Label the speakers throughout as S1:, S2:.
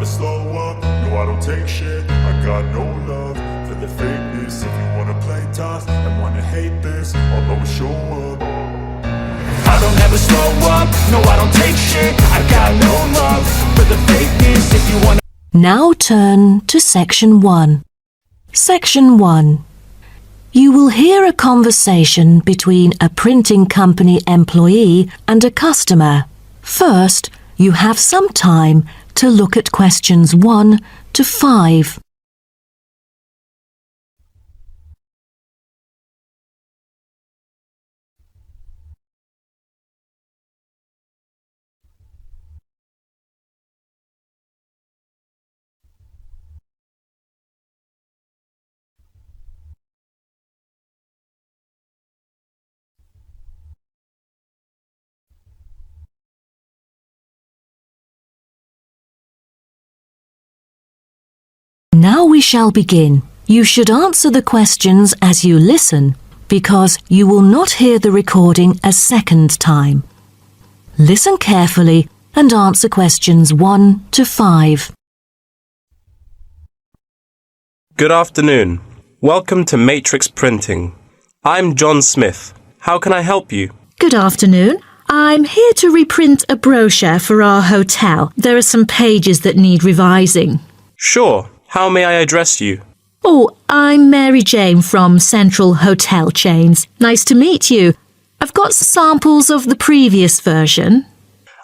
S1: never slow up, no I don't take shit. I got no love for the fakeness. If you wanna play tough and wanna hate this, I'll always show up. I don't ever slow up, no I don't take shit. I got no love for the fakeness. If you wanna...
S2: Now turn to Section 1. Section 1. You will hear a conversation between a printing company employee and a customer. First, you have some time to look at questions 1 to 5. Now we shall begin. You should answer the questions as you listen, because you will not hear the recording a second time. Listen carefully and answer questions 1 to 5.
S3: Good afternoon. Welcome to Matrix Printing. I'm John Smith. How can I help you?
S4: Good afternoon. I'm here to reprint a brochure for our hotel. There are some pages that need revising.
S3: Sure. How may I address you?
S4: Oh, I'm Mary Jane from Central Hotel Chains. Nice to meet you. I've got samples of the previous version.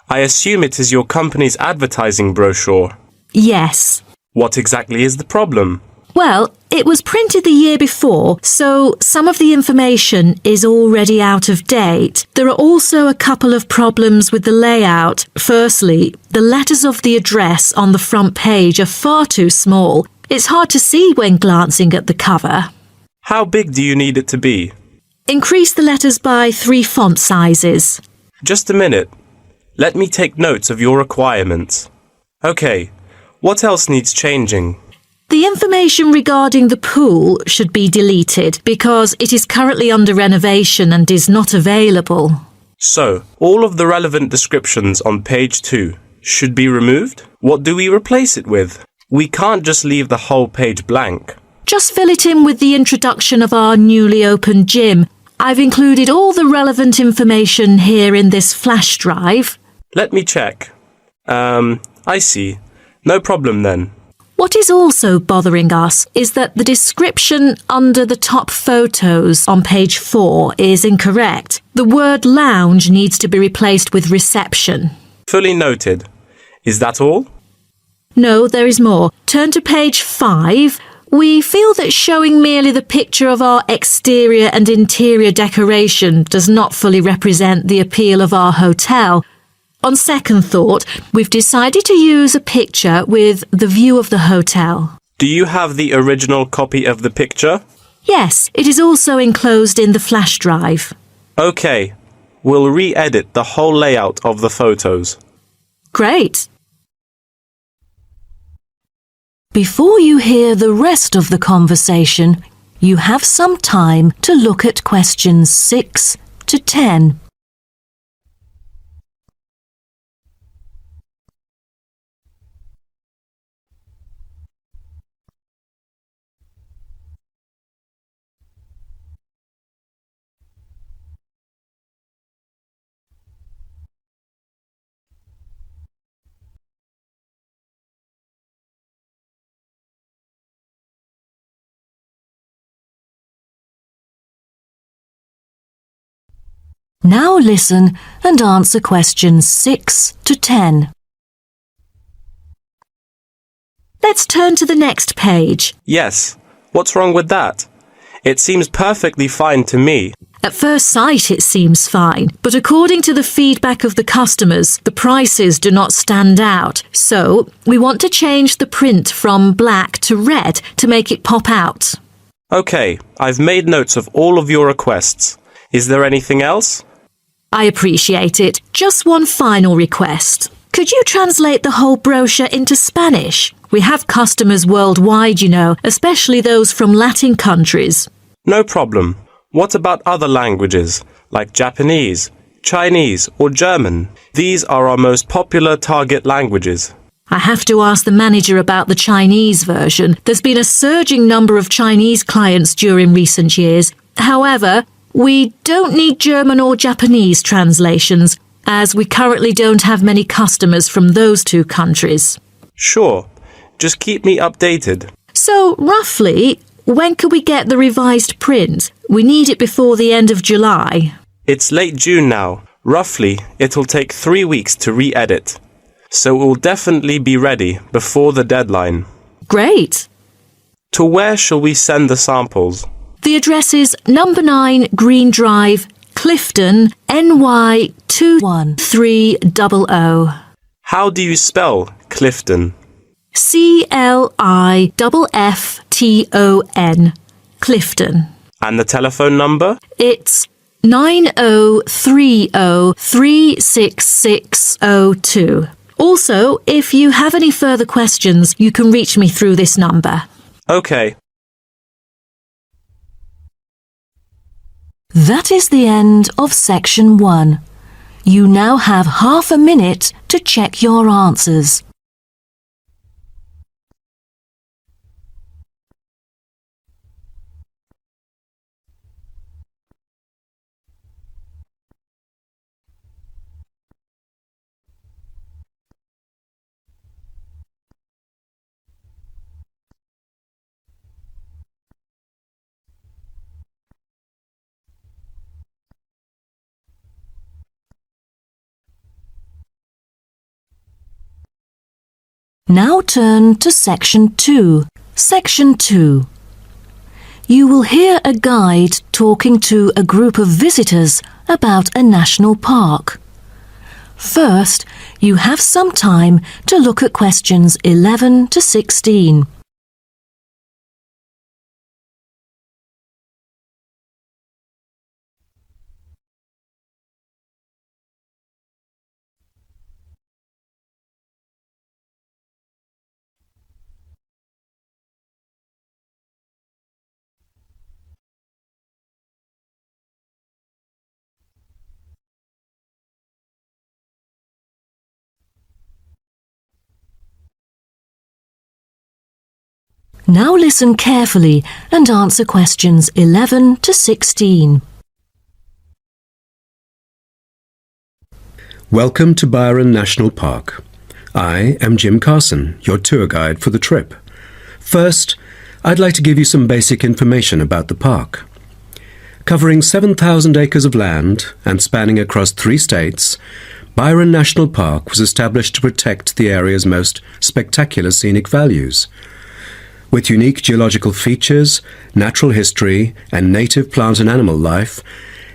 S3: I assume it is your company's advertising brochure.
S4: Yes.
S3: What exactly is the problem?
S4: Well, it was printed the year before, so some of the information is already out of date. There are also a couple of problems with the layout. Firstly, the letters of the address on the front page are far too small. It's hard to see when glancing at the cover.
S3: How big do you need it to be?
S4: Increase the letters by 3 font sizes.
S3: Just a minute. Let me take notes of your requirements. Okay, what else needs changing?
S4: The information regarding the pool should be deleted because it is currently under renovation and is not available.
S3: So, all of the relevant descriptions on page 2 should be removed? What do we replace it with? We can't just leave the whole page blank.
S4: Just fill it in with the introduction of our newly opened gym. I've included all the relevant information here in this flash drive.
S3: Let me check. I see. No problem then.
S4: What is also bothering us is that the description under the top photos on page 4 is incorrect. The word lounge needs to be replaced with reception.
S3: Fully noted. Is that all?
S4: No, there is more. Turn to page 5. We feel that showing merely the picture of our exterior and interior decoration does not fully represent the appeal of our hotel. On second thought, we've decided to use a picture with the view of the hotel.
S3: Do you have the original copy of the picture?
S4: Yes, it is also enclosed in the flash drive.
S3: Okay, we'll re-edit the whole layout of the photos.
S4: Great.
S2: Before you hear the rest of the conversation, you have some time to look at questions 6 to 10. Now listen and answer questions 6 to 10.
S4: Let's turn to the next page.
S3: Yes. What's wrong with that? It seems perfectly fine to me.
S4: At first sight it seems fine, but according to the feedback of the customers, the prices do not stand out. So, we want to change the print from black to red to make it pop out.
S3: Okay, I've made notes of all of your requests. Is there anything else?
S4: I appreciate it. Just one final request. Could you translate the whole brochure into Spanish? We have customers worldwide, you know, especially those from Latin countries.
S3: No problem. What about other languages, like Japanese, Chinese, or German? These are our most popular target languages.
S4: I have to ask the manager about the Chinese version. There's been a surging number of Chinese clients during recent years. However, we don't need German or Japanese translations, as we currently don't have many customers from those two countries.
S3: Sure. Just keep me updated.
S4: So, roughly, when can we get the revised print? We need it before the end of July.
S3: It's late June now. Roughly, it'll take 3 weeks to re-edit. So it will definitely be ready before the deadline.
S4: Great.
S3: To where shall we send the samples?
S4: The address is number 9 Green Drive, Clifton, NY 21300.
S3: How do you spell Clifton?
S4: CLIFFTON, Clifton.
S3: And the telephone number?
S4: It's 9030366602. Also, if you have any further questions, you can reach me through this number.
S3: Okay.
S2: That is the end of section 1. You now have half a minute to check your answers. Now turn to section 2. Section 2. You will hear a guide talking to a group of visitors about a national park. First, you have some time to look at questions 11 to 16. Now listen carefully and answer questions 11 to 16.
S5: Welcome to Byron National Park. I am Jim Carson, your tour guide for the trip. First, I'd like to give you some basic information about the park. Covering 7,000 acres of land and spanning across 3 states, Byron National Park was established to protect the area's most spectacular scenic values. With unique geological features, natural history, and native plant and animal life,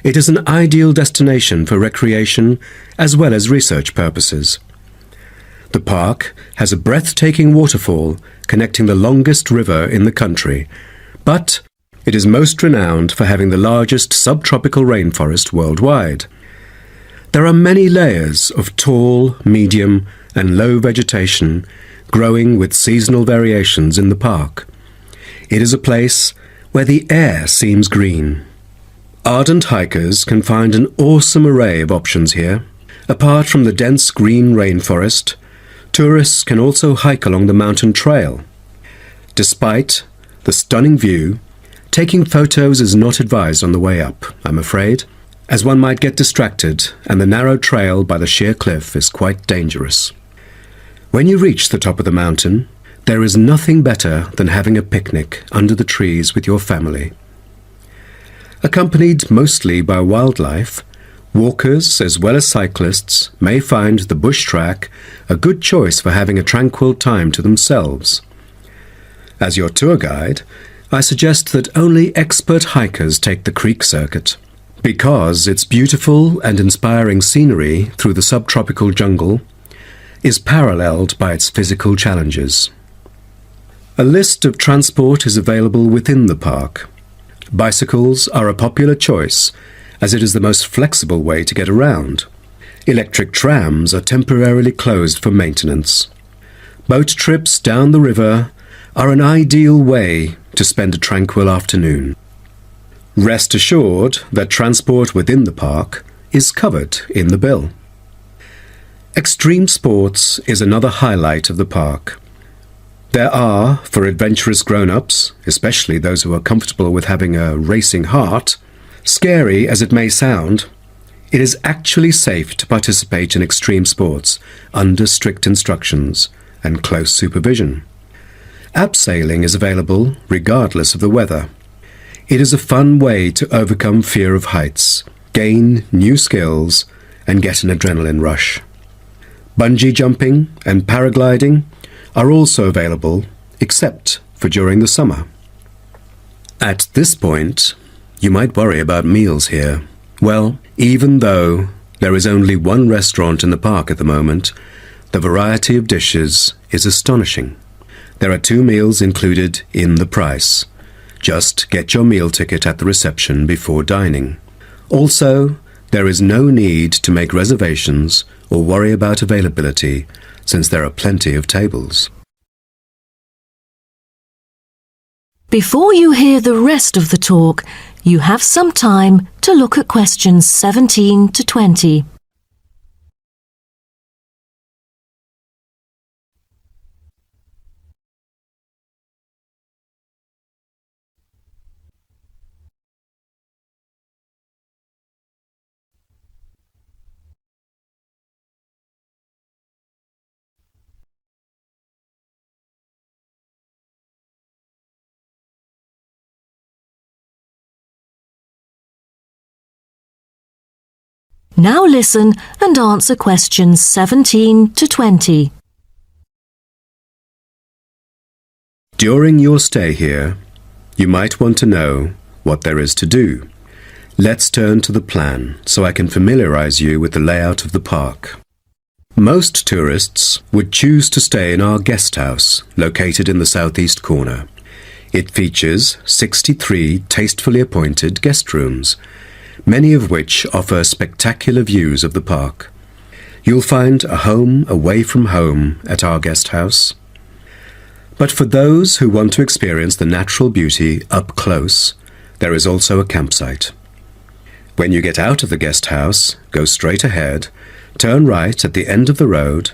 S5: it is an ideal destination for recreation as well as research purposes. The park has a breathtaking waterfall connecting the longest river in the country, but it is most renowned for having the largest subtropical rainforest worldwide. There are many layers of tall, medium, and low vegetation growing with seasonal variations in the park. It is a place where the air seems green. Ardent hikers can find an awesome array of options here. Apart from the dense green rainforest, tourists can also hike along the mountain trail. Despite the stunning view, taking photos is not advised on the way up, I'm afraid, as one might get distracted and the narrow trail by the sheer cliff is quite dangerous. When you reach the top of the mountain, there is nothing better than having a picnic under the trees with your family. Accompanied mostly by wildlife, walkers as well as cyclists may find the bush track a good choice for having a tranquil time to themselves. As your tour guide, I suggest that only expert hikers take the creek circuit, because its beautiful and inspiring scenery through the subtropical jungle is paralleled by its physical challenges. A list of transport is available within the park. Bicycles are a popular choice, as it is the most flexible way to get around. Electric trams are temporarily closed for maintenance. Boat trips down the river are an ideal way to spend a tranquil afternoon. Rest assured that transport within the park is covered in the bill. Extreme sports is another highlight of the park. There are, for adventurous grown-ups, especially those who are comfortable with having a racing heart, scary as it may sound, it is actually safe to participate in extreme sports under strict instructions and close supervision. Abseiling is available regardless of the weather. It is a fun way to overcome fear of heights, gain new skills, and get an adrenaline rush. Bungee jumping and paragliding are also available, except for during the summer. At this point, you might worry about meals here. Well, even though there is only one restaurant in the park at the moment, the variety of dishes is astonishing. There are 2 meals included in the price. Just get your meal ticket at the reception before dining. Also, there is no need to make reservations or worry about availability, since there are plenty of tables.
S2: Before you hear the rest of the talk, you have some time to look at questions 17 to 20. Now listen and answer questions 17 to 20.
S5: During your stay here, you might want to know what there is to do. Let's turn to the plan so I can familiarize you with the layout of the park. Most tourists would choose to stay in our guest house, located in the southeast corner. It features 63 tastefully appointed guest rooms, many of which offer spectacular views of the park. You'll find a home away from home at our guest house. But for those who want to experience the natural beauty up close, there is also a campsite. When you get out of the guest house, go straight ahead, turn right at the end of the road.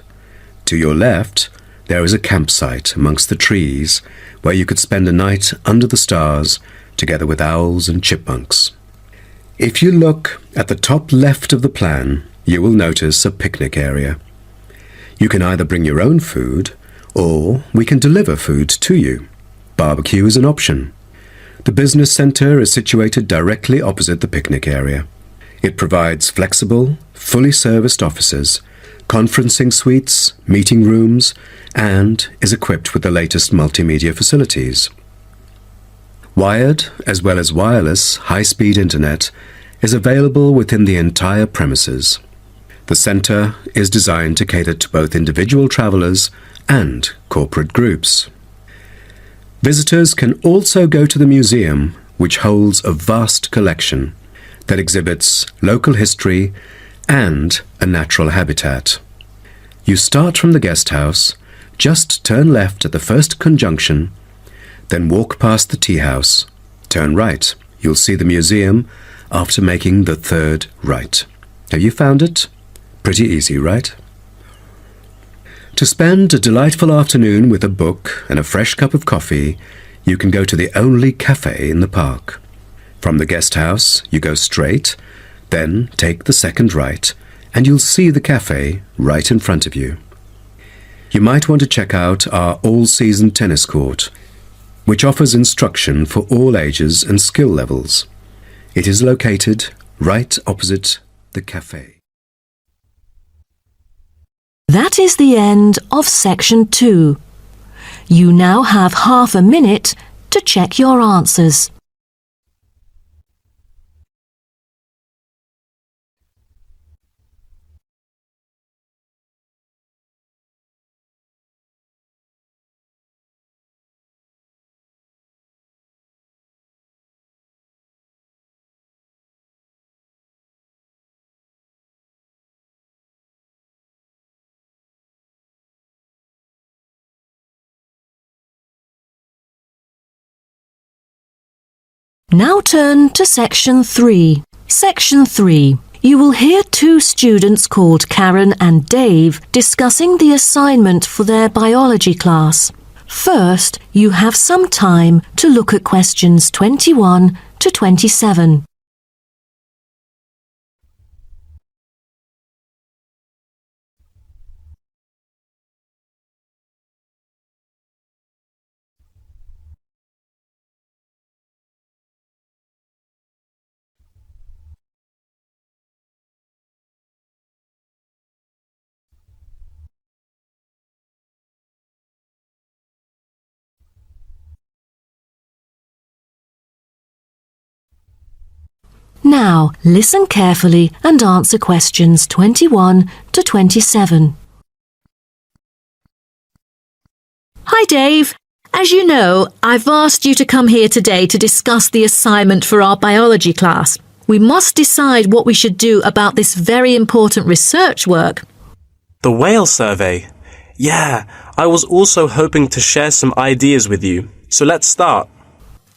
S5: To your left, there is a campsite amongst the trees where you could spend a night under the stars together with owls and chipmunks. If you look at the top left of the plan, you will notice a picnic area. You can either bring your own food, or we can deliver food to you. Barbecue is an option. The business centre is situated directly opposite the picnic area. It provides flexible, fully serviced offices, conferencing suites, meeting rooms, and is equipped with the latest multimedia facilities. Wired, as well as wireless, high-speed internet is available within the entire premises. The centre is designed to cater to both individual travellers and corporate groups. Visitors can also go to the museum, which holds a vast collection that exhibits local history and a natural habitat. You start from the guest house, just turn left at the first conjunction, then walk past the tea house. Turn right. You'll see the museum after making the third right. Have you found it? Pretty easy, right? To spend a delightful afternoon with a book and a fresh cup of coffee, you can go to the only cafe in the park. From the guest house, you go straight, then take the second right, and you'll see the cafe right in front of you. You might want to check out our all-season tennis court, which offers instruction for all ages and skill levels. It is located right opposite the cafe.
S2: That is the end of section 2. You now have half a minute to check your answers. Now turn to section 3. Section 3. You will hear two students called Karen and Dave discussing the assignment for their biology class. First, you have some time to look at questions 21 to 27. Now, listen carefully and answer questions 21 to 27.
S4: Hi, Dave. As you know, I've asked you to come here today to discuss the assignment for our biology class. We must decide what we should do about this very important research work.
S3: The whale survey. Yeah, I was also hoping to share some ideas with you. So let's start.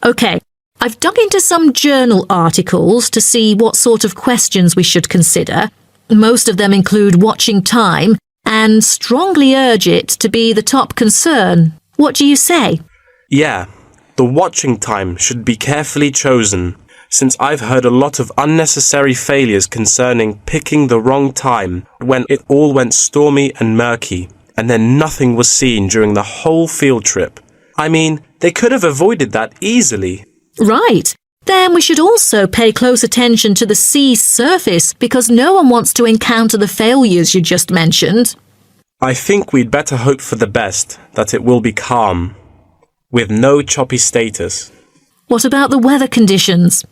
S4: OK, I've dug into some journal articles to see what sort of questions we should consider. Most of them include watching time and strongly urge it to be the top concern. What do you say?
S3: Yeah, the watching time should be carefully chosen, since I've heard a lot of unnecessary failures concerning picking the wrong time when it all went stormy and murky, and then nothing was seen during the whole field trip. I mean, they could have avoided that easily.
S4: Right. Then we should also pay close attention to the sea's surface because no one wants to encounter the failures you just mentioned.
S3: I think we'd better hope for the best, that it will be calm, with no choppy status.
S4: What about the weather conditions?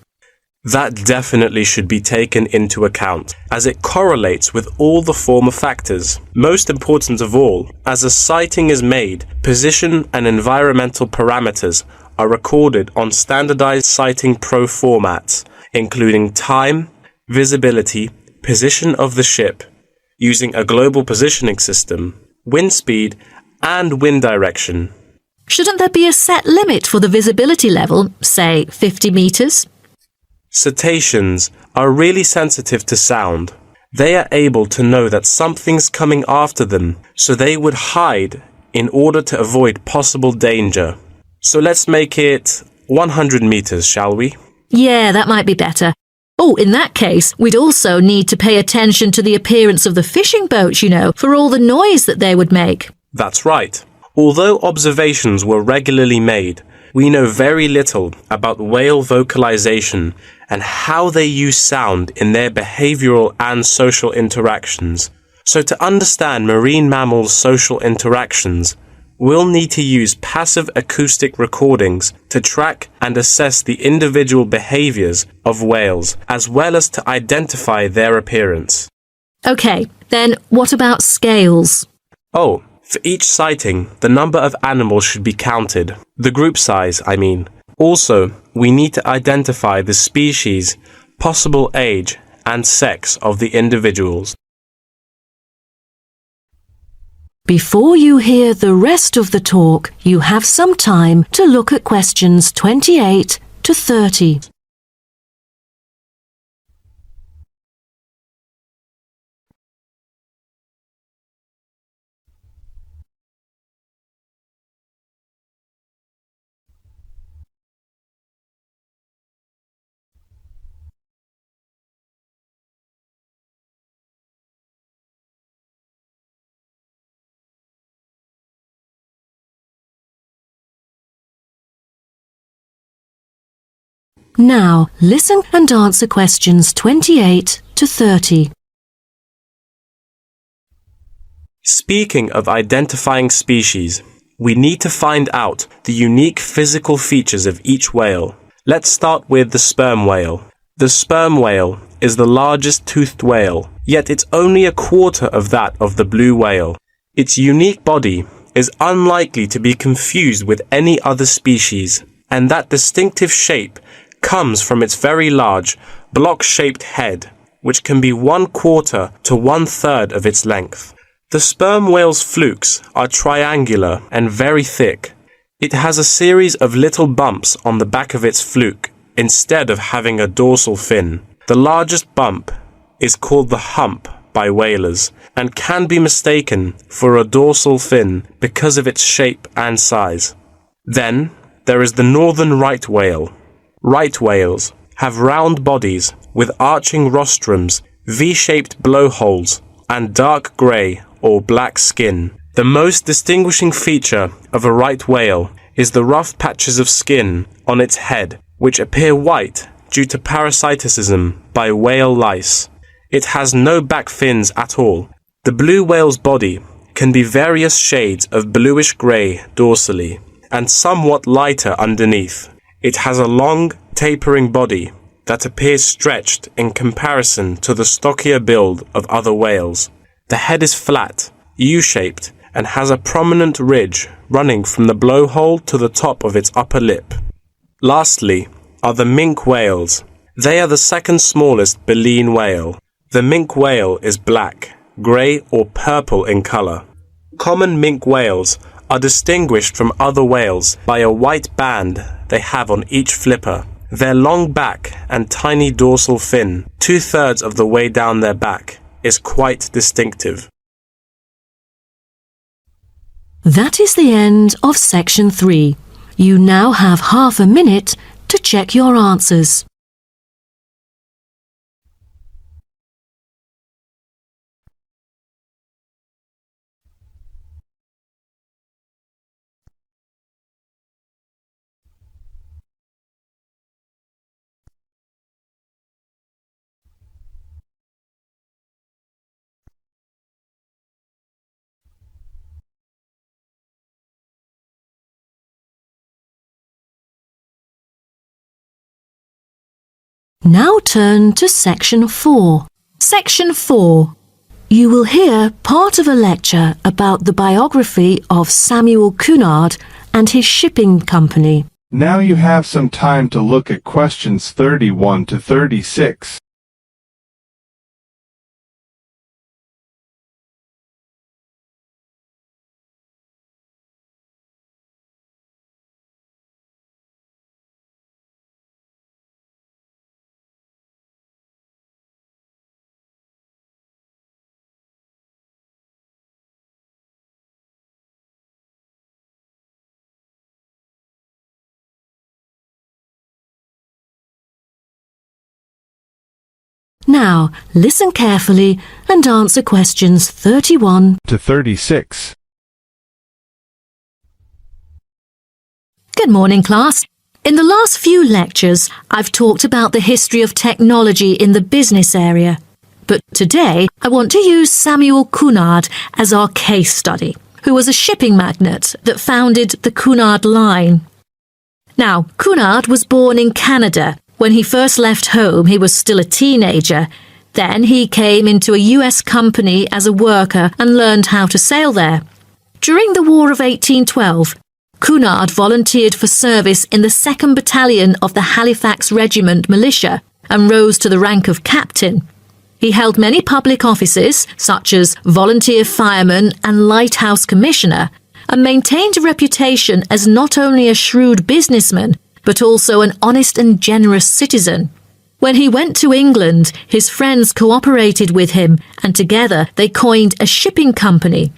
S3: That definitely should be taken into account, as it correlates with all the former factors. Most important of all, as a sighting is made, position and environmental parameters are recorded on standardized sighting pro formats, including time, visibility, position of the ship, using a global positioning system, wind speed, and wind direction.
S4: Shouldn't there be a set limit for the visibility level, say 50 metres?
S3: Cetaceans are really sensitive to sound. They are able to know that something's coming after them, so they would hide in order to avoid possible danger. So let's make it 100 metres, shall we?
S4: Yeah, that might be better. Oh, in that case, we'd also need to pay attention to the appearance of the fishing boats, for all the noise that they would make.
S3: That's right. Although observations were regularly made, we know very little about whale vocalization and how they use sound in their behavioral and social interactions. So to understand marine mammals' social interactions, we'll need to use passive acoustic recordings to track and assess the individual behaviors of whales, as well as to identify their appearance.
S4: OK, then what about scales?
S3: Oh, for each sighting, the number of animals should be counted. The group size, I mean. Also, we need to identify the species, possible age, and sex of the individuals.
S2: Before you hear the rest of the talk, you have some time to look at questions 28 to 30. Now, listen and answer questions 28 to 30.
S3: Speaking of identifying species, we need to find out the unique physical features of each whale. Let's start with the sperm whale. The sperm whale is the largest toothed whale, yet it's only a quarter of that of the blue whale. Its unique body is unlikely to be confused with any other species, and that distinctive shape comes from its very large, block-shaped head, which can be 1/4 to 1/3 of its length. The sperm whale's flukes are triangular and very thick. It has a series of little bumps on the back of its fluke, instead of having a dorsal fin. The largest bump is called the hump by whalers and can be mistaken for a dorsal fin because of its shape and size. Then there is the northern right whale. Right whales have round bodies with arching rostrums, V-shaped blowholes, and dark grey or black skin. The most distinguishing feature of a right whale is the rough patches of skin on its head, which appear white due to parasitism by whale lice. It has no back fins at all. The blue whale's body can be various shades of bluish-grey dorsally and somewhat lighter underneath. It has a long, tapering body that appears stretched in comparison to the stockier build of other whales. The head is flat, U-shaped, and has a prominent ridge running from the blowhole to the top of its upper lip. Lastly are the minke whales. They are the second smallest baleen whale. The minke whale is black, grey or purple in colour. Common minke whales are distinguished from other whales by a white band they have on each flipper. Their long back and tiny dorsal fin, 2/3 of the way down their back, is quite distinctive.
S2: That is the end of section 3. You now have half a minute to check your answers. Now turn to section 4.
S4: Section 4.
S2: You will hear part of a lecture about the biography of Samuel Cunard and his shipping company.
S6: Now you have some time to look at questions 31 to 36.
S2: Now, listen carefully and answer questions 31
S6: to 36.
S4: Good morning, class. In the last few lectures, I've talked about the history of technology in the business area. But today, I want to use Samuel Cunard as our case study, who was a shipping magnate that founded the Cunard Line. Now, Cunard was born in Canada. When he first left home, he was still a teenager. Then he came into a US company as a worker and learned how to sail there. During the War of 1812, Cunard volunteered for service in the 2nd Battalion of the Halifax Regiment Militia and rose to the rank of captain. He held many public offices, such as volunteer fireman and lighthouse commissioner, and maintained a reputation as not only a shrewd businessman, but also an honest and generous citizen. When he went to England, his friends cooperated with him, and together they coined a shipping company.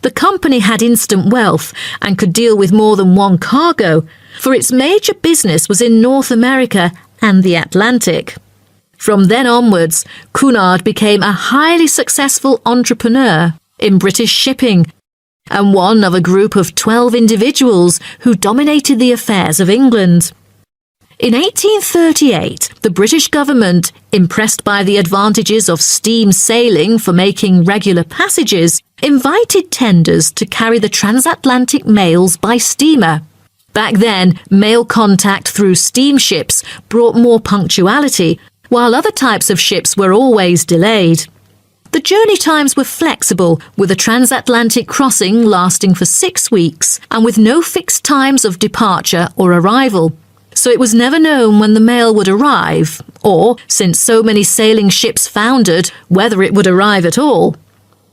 S4: The company had instant wealth and could deal with more than one cargo, for its major business was in North America and the Atlantic. From then onwards, Cunard became a highly successful entrepreneur in British shipping, and one of a group of 12 individuals who dominated the affairs of England. In 1838, the British government, impressed by the advantages of steam sailing for making regular passages, invited tenders to carry the transatlantic mails by steamer. Back then, mail contact through steamships brought more punctuality, while other types of ships were always delayed. The journey times were flexible, with a transatlantic crossing lasting for 6 weeks and with no fixed times of departure or arrival. So it was never known when the mail would arrive, or, since so many sailing ships foundered, whether it would arrive at all.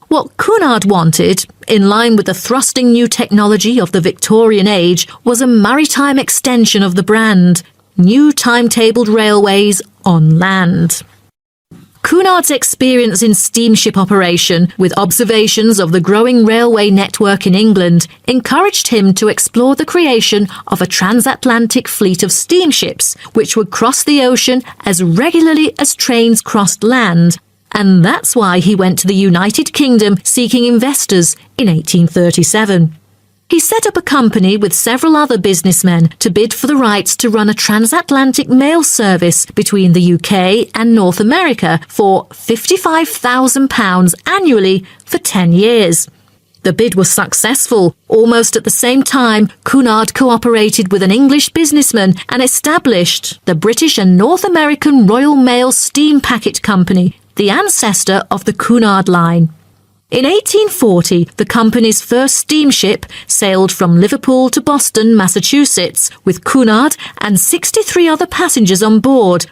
S4: What Cunard wanted, in line with the thrusting new technology of the Victorian age, was a maritime extension of the brand, new timetabled railways on land. Cunard's experience in steamship operation, with observations of the growing railway network in England, encouraged him to explore the creation of a transatlantic fleet of steamships, which would cross the ocean as regularly as trains crossed land. And that's why he went to the United Kingdom seeking investors in 1837. He set up a company with several other businessmen to bid for the rights to run a transatlantic mail service between the UK and North America for £55,000 annually for 10 years. The bid was successful. Almost at the same time, Cunard cooperated with an English businessman and established the British and North American Royal Mail Steam Packet Company, the ancestor of the Cunard line. In 1840, the company's first steamship sailed from Liverpool to Boston, Massachusetts, with Cunard and 63 other passengers on board,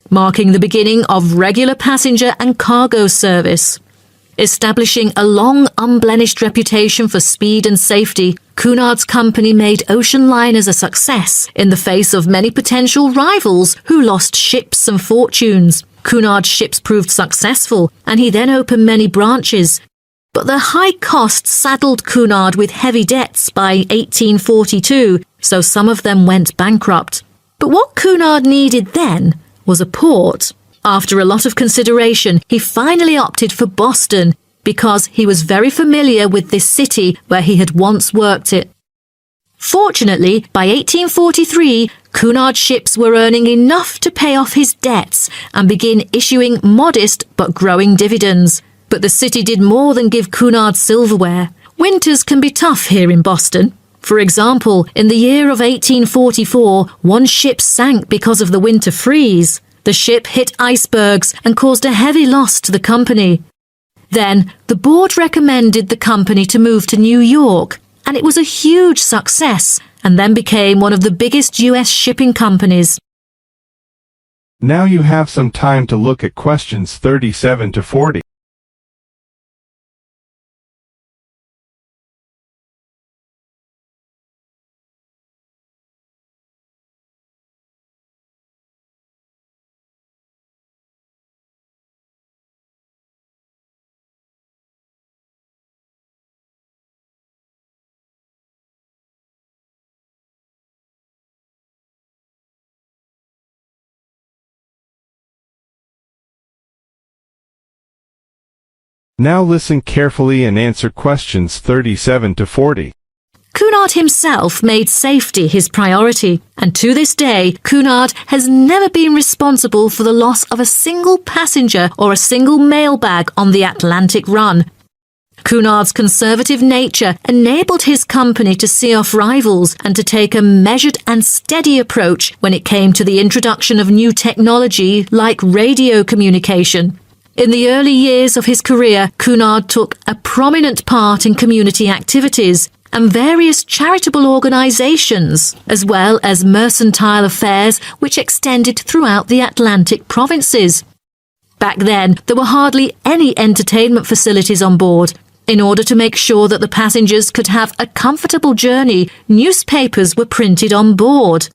S4: marking the beginning of regular passenger and cargo service. Establishing a long, unblemished reputation for speed and safety, Cunard's company made ocean liners a success in the face of many potential rivals who lost ships and fortunes. Cunard's ships proved successful, and he then opened many branches. But the high costs saddled Cunard with heavy debts by 1842, so some of them went bankrupt. But what Cunard needed then was a port. After a lot of consideration, he finally opted for Boston because he was very familiar with this city where he had once worked it. Fortunately, by 1843, Cunard's ships were earning enough to pay off his debts and begin issuing modest but growing dividends. But the city did more than give Cunard silverware. Winters can be tough here in Boston. For example, in the year of 1844, one ship sank because of the winter freeze. The ship hit icebergs and caused a heavy loss to the company. Then, the board recommended the company to move to New York, and it was a huge success, and then became one of the biggest U.S. shipping companies.
S6: Now you have some time to look at questions 37 to 40. Now listen carefully and answer questions 37 to 40.
S4: Cunard himself made safety his priority, and to this day, Cunard has never been responsible for the loss of a single passenger or a single mail bag on the Atlantic run. Cunard's conservative nature enabled his company to see off rivals and to take a measured and steady approach when it came to the introduction of new technology like radio communication. In the early years of his career, Cunard took a prominent part in community activities and various charitable organisations, as well as mercantile affairs which extended throughout the Atlantic provinces. Back then, there were hardly any entertainment facilities on board. In order to make sure that the passengers could have a comfortable journey, newspapers were printed on board.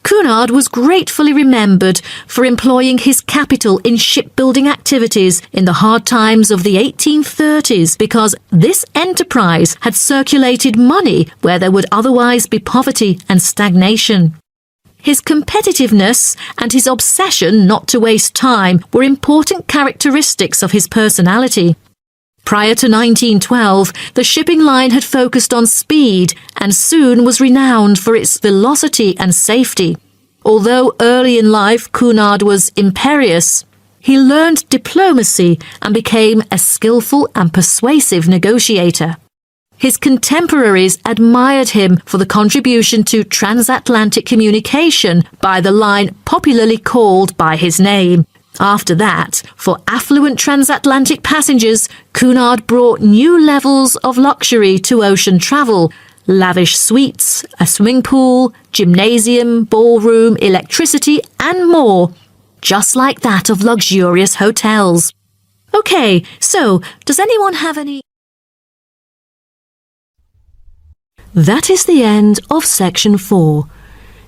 S4: Cunard was gratefully remembered for employing his capital in shipbuilding activities in the hard times of the 1830s because this enterprise had circulated money where there would otherwise be poverty and stagnation. His competitiveness and his obsession not to waste time were important characteristics of his personality. Prior to 1912, the shipping line had focused on speed and soon was renowned for its velocity and safety. Although early in life Cunard was imperious, he learned diplomacy and became a skillful and persuasive negotiator. His contemporaries admired him for the contribution to transatlantic communication by the line popularly called by his name. After that, for affluent transatlantic passengers, Cunard brought new levels of luxury to ocean travel. Lavish suites, a swimming pool, gymnasium, ballroom, electricity, and more, just like that of luxurious hotels. Okay, so, does anyone have any?
S2: That is the end of section 4.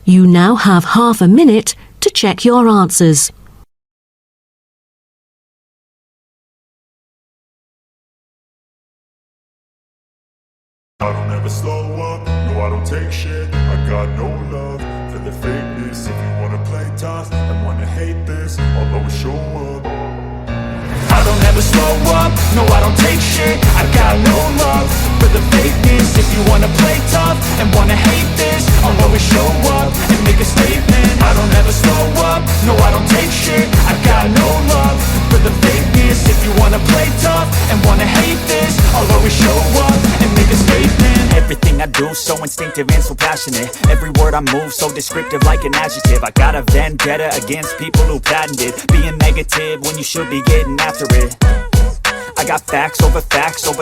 S2: You now have half a minute to check your answers.
S1: don't take shit. I got no love for the fakeness. If you wanna play tough and wanna hate this, I'll always show up. I don't ever slow up, no I don't take shit. I got no love for the fakeness. If you wanna play tough and wanna hate this, I'll always show up and make a statement. I don't ever slow up, no I don't take shit. I got no love for the fakeness. If you wanna play tough and wanna hate this, I'll always show up and make a statement.
S7: Everything I do so instinctive and so passionate. Every word I move so descriptive like an adjective. I got a vendetta against people who patented being negative when you should be getting after it. I got facts over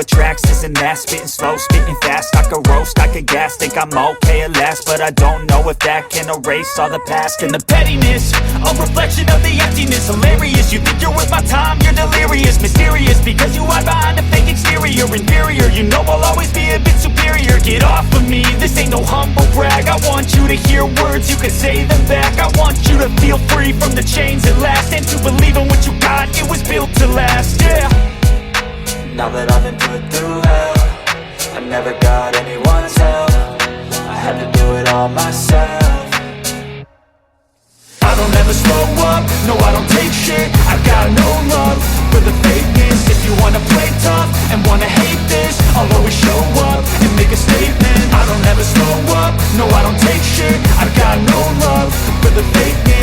S7: tracks, this and that. Spitting slow, spitting fast. I could roast, I could gas. Think I'm okay at last, but I don't know if that can erase all the past. And the pettiness, a reflection of the emptiness. Hilarious, you think you're worth my time, you're delirious. Mysterious, because you hide behind a fake exterior. Inferior, you know I'll always be a bit superior. Get off of me, this ain't no humble brag. I want you to hear words, you can say them back. I want you to feel free from the chains at last, and to believe in what you got, it was built to last, yeah.
S8: Now that I've been put through hell, I never got anyone's help. I had to do it all myself.
S1: I don't ever slow up, no I don't take shit. I got no love for the fakeness. If you wanna play tough and wanna hate this, I'll always show up and make a statement. I don't ever slow up, no I don't take shit. I got no love for the fakeness.